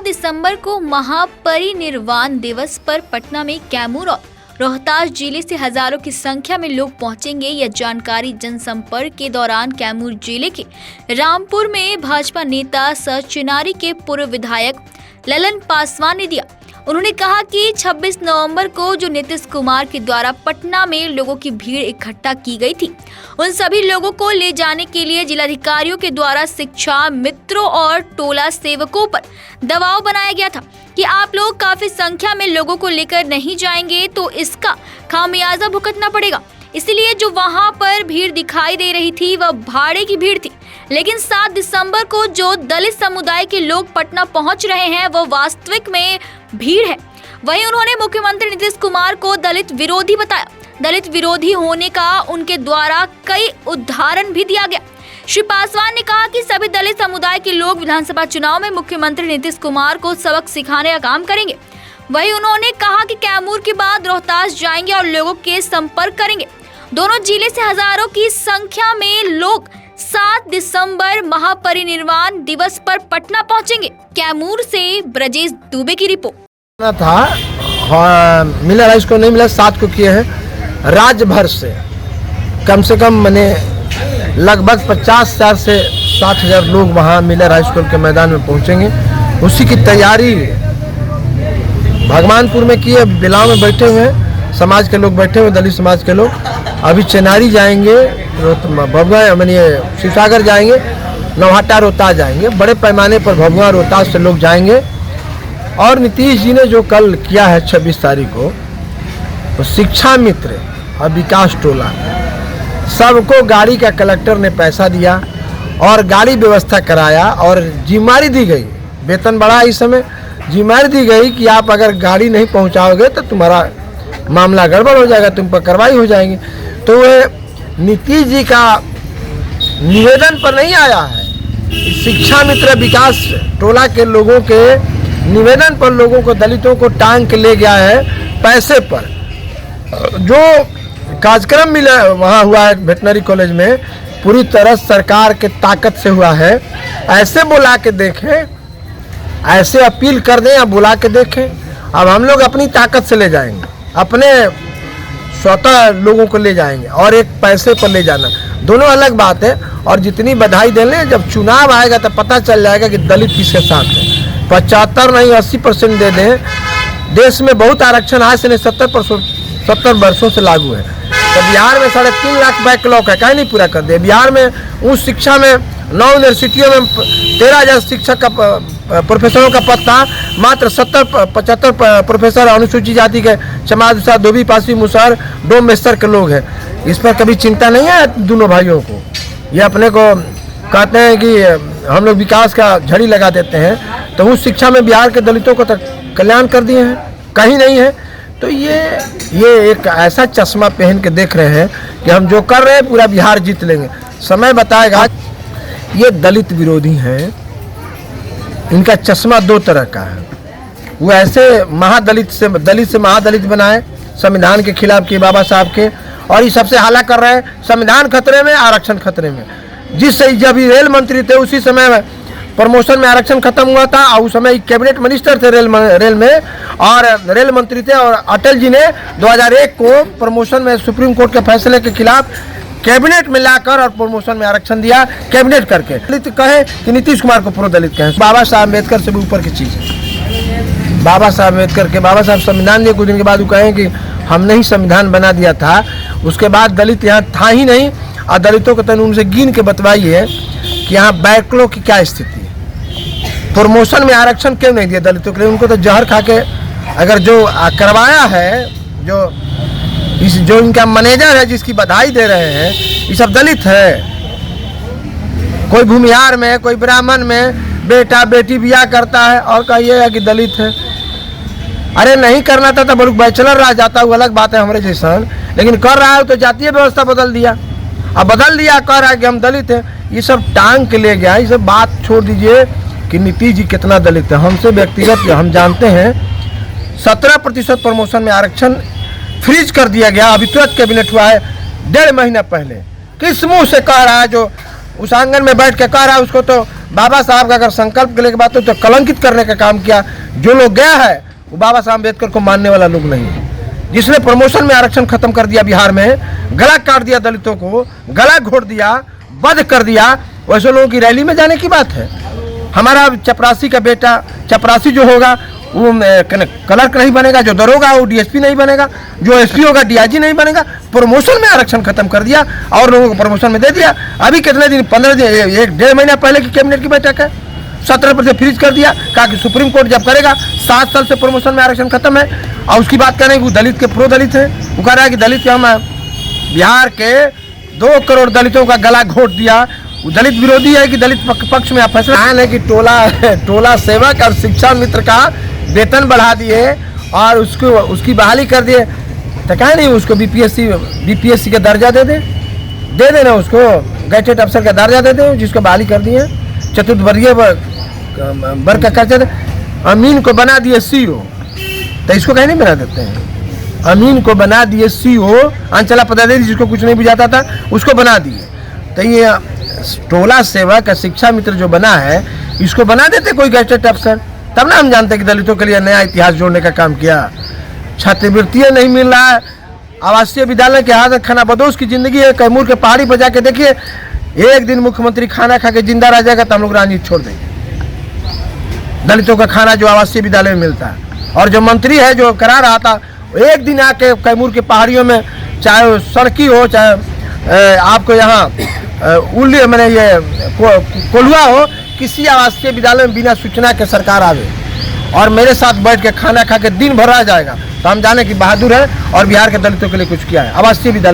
दिसंबर को महापरिनिर्वाण दिवस पर पटना में कैमूर और रोहतास जिले से हजारों की संख्या में लोग पहुंचेंगे। यह जानकारी जनसंपर्क के दौरान कैमूर जिले के रामपुर में भाजपा नेता सह चिनारी के पूर्व विधायक ललन पासवान ने दिया। उन्होंने कहा कि 26 नवंबर को जो नीतीश कुमार के द्वारा पटना में लोगों की भीड़ इकट्ठा की गई थी, उन सभी लोगों को ले जाने के लिए जिलाधिकारियों के द्वारा शिक्षा मित्रों और टोला सेवकों पर दबाव बनाया गया था कि आप लोग काफी संख्या में लोगों को लेकर नहीं जाएंगे तो इसका खामियाजा भुगतना पड़ेगा। इसलिए जो वहां पर भीड़ दिखाई दे रही थी वह भाड़े की भीड़ थी, लेकिन 7 दिसंबर को जो दलित समुदाय के लोग पटना पहुंच रहे हैं वो वास्तविक में भीड़ है। वहीं उन्होंने मुख्यमंत्री नीतीश कुमार को दलित विरोधी बताया। दलित विरोधी होने का उनके द्वारा कई उदाहरण भी दिया गया। श्री पासवान ने कहा कि सभी दलित समुदाय के लोग विधानसभा चुनाव में मुख्यमंत्री नीतीश कुमार को सबक सिखाने का काम करेंगे। वहीं उन्होंने कहा कि कैमूर के बाद रोहतास जाएंगे और लोगों के संपर्क करेंगे। दोनों जिले से हजारों की संख्या में लोग 7 दिसंबर महापरिनिर्वाण दिवस पर पटना पहुंचेंगे। कैमूर से ब्रजेश दुबे की रिपोर्ट। मिला राइस को नहीं मिला, 7 को किए हैं। राज्य भर से कम मैंने लगभग 50,000 से 60,000 लोग वहाँ मिला राइस स्कूल के मैदान में पहुँचेंगे। उसी की तैयारी भगवानपुर में की है। बिलाव में बैठे हुए हैं, समाज के लोग बैठे हुए, दलित समाज के लोग। अभी चिनारी जाएंगे, शिवसागर जाएंगे, नौहट्टा रोहतास जाएंगे। बड़े पैमाने पर भभुआ रोहतास से लोग जाएंगे। और नीतीश जी ने जो कल किया है 26 तारीख को, तो शिक्षा मित्र और विकास टोला सबको गाड़ी का कलेक्टर ने पैसा दिया और गाड़ी व्यवस्था कराया और जिम्मेदारी दी गई। वेतन बढ़ा, इस समय जिम्मेदारी दी गई कि आप अगर गाड़ी नहीं पहुंचाओगे तो तुम्हारा मामला गड़बड़ हो जाएगा, तुम पर कार्रवाई हो जाएगी। तो वह नीतीश जी का निवेदन पर नहीं आया है, शिक्षा मित्र विकास टोला के लोगों के निवेदन पर लोगों को, दलितों को टांग के ले गया है पैसे पर। जो कार्यक्रम मिला वहाँ हुआ है वेटनरी कॉलेज में, पूरी तरह सरकार के ताकत से हुआ है। ऐसे बुला के देखें, ऐसे अपील कर दें या बुला के देखें। अब हम लोग अपनी ताकत से ले जाएंगे, अपने स्वतः लोगों को ले जाएंगे और एक पैसे पर ले जाना, दोनों अलग बात है। और जितनी बधाई दे लें, जब चुनाव आएगा तो पता चल जाएगा कि दलित किसके साथ है। 75 नहीं 80% दे दें। देश में बहुत आरक्षण आज से नहीं 70 वर्षों से लागू है। तो बिहार में 3.5 लाख बैकलॉग है, काहे नहीं पूरा कर दिया। बिहार में उस शिक्षा में 9 यूनिवर्सिटियों में 13,000 शिक्षक का प्रोफेसरों का पद था, मात्र 75 प्रोफेसर अनुसूचित जाति के समाज धोबी पासी मुसहर डोम मेस्तर के लोग हैं। इस पर कभी चिंता नहीं है दोनों भाइयों को। ये अपने को कहते हैं कि हम लोग विकास का झड़ी लगा देते हैं, तो उस शिक्षा में बिहार के दलितों को तो कल्याण कर दिए हैं, कहीं नहीं है। तो ये एक ऐसा चश्मा पहन के देख रहे हैं कि हम जो कर रहे हैं पूरा बिहार जीत लेंगे। समय बताएगा। ये दलित विरोधी हैं, इनका चश्मा 2 तरह का है। वो ऐसे दलित से महादलित बनाए, संविधान के खिलाफ किए बाबा साहब के, और ये सबसे हाला कर रहे हैं। संविधान खतरे में, आरक्षण खतरे में। जब ये रेल मंत्री थे उसी समय प्रमोशन में आरक्षण खत्म हुआ था, और उस समय कैबिनेट मिनिस्टर थे रेल में, और रेल मंत्री थे। और अटल जी ने 2001 को प्रमोशन में सुप्रीम कोर्ट के फैसले के खिलाफ कैबिनेट में लाकर और प्रमोशन में आरक्षण दिया, कैबिनेट करके। दलित कहे कि नीतीश कुमार को प्रो दलित कहे, बाबा साहब अम्बेडकर से भी ऊपर की चीज़ है। बाबा साहब संविधान दिए, कुछ दिन के बाद वो कहें कि हमने ही संविधान बना दिया था। उसके बाद दलित यहाँ था ही नहीं। और दलितों को तन उनसे गिन के बतवाइए कि यहाँ बैकलॉग की क्या स्थिति है। प्रमोशन में आरक्षण क्यों नहीं दिया दलितों के लिए? उनको तो जहर खा के अगर जो करवाया है, जो इनका मैनेजर है जिसकी बधाई दे रहे हैं, ये सब दलित है। कोई भूमिहार में, कोई ब्राह्मण में बेटा बेटी ब्याह करता है और कहिएगा कि दलित है। अरे नहीं करना था तो बड़ू बैचलर रह जाता, वो अलग बात है हमारे जैसा। लेकिन कर रहा है तो जातीय व्यवस्था बदल दिया। अब बदल दिया, कह रहा है कि हम दलित हैं। ये सब टांग के ले गया। ये सब बात छोड़ दीजिए कि नीतीश जी कितना दलित है। हमसे व्यक्तिगत हम जानते हैं। 17% प्रमोशन में आरक्षण फ्रीज कर दिया गया। अभी तुरंत कैबिनेट हुआ है 1.5 महीना पहले। किस मुंह से कह रहा है? जो उस आंगन में बैठ के कह रहा है उसको तो बाबा साहब का अगर संकल्प के लिए बात हो तो कलंकित करने का काम किया। जो लोग गया है वो बाबा साहब अम्बेडकर को मानने वाला लोग नहीं है। जिसने प्रमोशन में आरक्षण खत्म कर दिया बिहार में, गला काट दिया दलितों को, गला घोट दिया, वध कर दिया, वैसे लोगों की रैली में जाने की बात है। हमारा चपरासी का बेटा, चपरासी जो होगा वो क्लर्क नहीं बनेगा, जो दरोगा वो डीएसपी नहीं बनेगा, जो एसपी होगा डीआईजी नहीं बनेगा। प्रमोशन में आरक्षण खत्म कर दिया और लोगों को प्रमोशन में दे दिया। अभी कितने दिन, 15 दिन, 1-1.5 महीना पहले की कैबिनेट की बैठक है, 17% फ्रीज कर दिया। कहा कि सुप्रीम कोर्ट जब करेगा, 7 साल से प्रमोशन में आरक्षण खत्म है। और उसकी बात करें वो दलित के प्रो दलित है, वो कह रहा है कि दलित के हम बिहार के 2 करोड़ दलितों का गला घोट दिया। वो दलित विरोधी है कि दलित पक्ष में आप फैसला है कि टोला सेवक और शिक्षा मित्र का वेतन बढ़ा दिए और उसकी बहाली कर दिए। तो कहा नहीं उसको बीपीएससी का दर्जा दे देना, उसको गैजेट अफसर का दर्जा दे दे, जिसको बहाली कर दिए। चतुर्थवर्गीय वर्ग का खर्चा दे। अमीन को बना दिए सीओ, तो इसको कहीं नहीं बना देते हैं। अमीन को बना दिए सीओ, अंचला पदाधिकारी जिसको कुछ नहीं बुझाता था उसको बना दिए। तो ये टोला सेवक शिक्षा मित्र जो बना है, इसको बना देते कोई गैजेट अफसर, तब ना हम जानते कि दलितों के लिए नया इतिहास जोड़ने का काम किया। छात्रवृत्ति नहीं मिल रहा है, आवासीय विद्यालय के हाथ खाना बदोश की जिंदगी है। कैमूर के पहाड़ी पर जाके देखिए, एक दिन मुख्यमंत्री खाना खा के जिंदा रह जाएगा तो हम लोग राजनीति छोड़ देंगे। दलितों का खाना जो आवासीय विद्यालय में मिलता है, और जो मंत्री है जो करा रहा था, एक दिन आके कैमूर की पहाड़ियों में, चाहे सड़की हो, चाहे आपको यहाँ मैंने ये कोल्हुआ हो, किसी आवासीय विद्यालय में बिना सूचना के सरकार आवे और मेरे साथ बैठ के खाना खा के दिन भर रह जाएगा, तो हम जाने कि बहादुर है और बिहार के दलितों के लिए कुछ किया है। आवासीय विद्यालय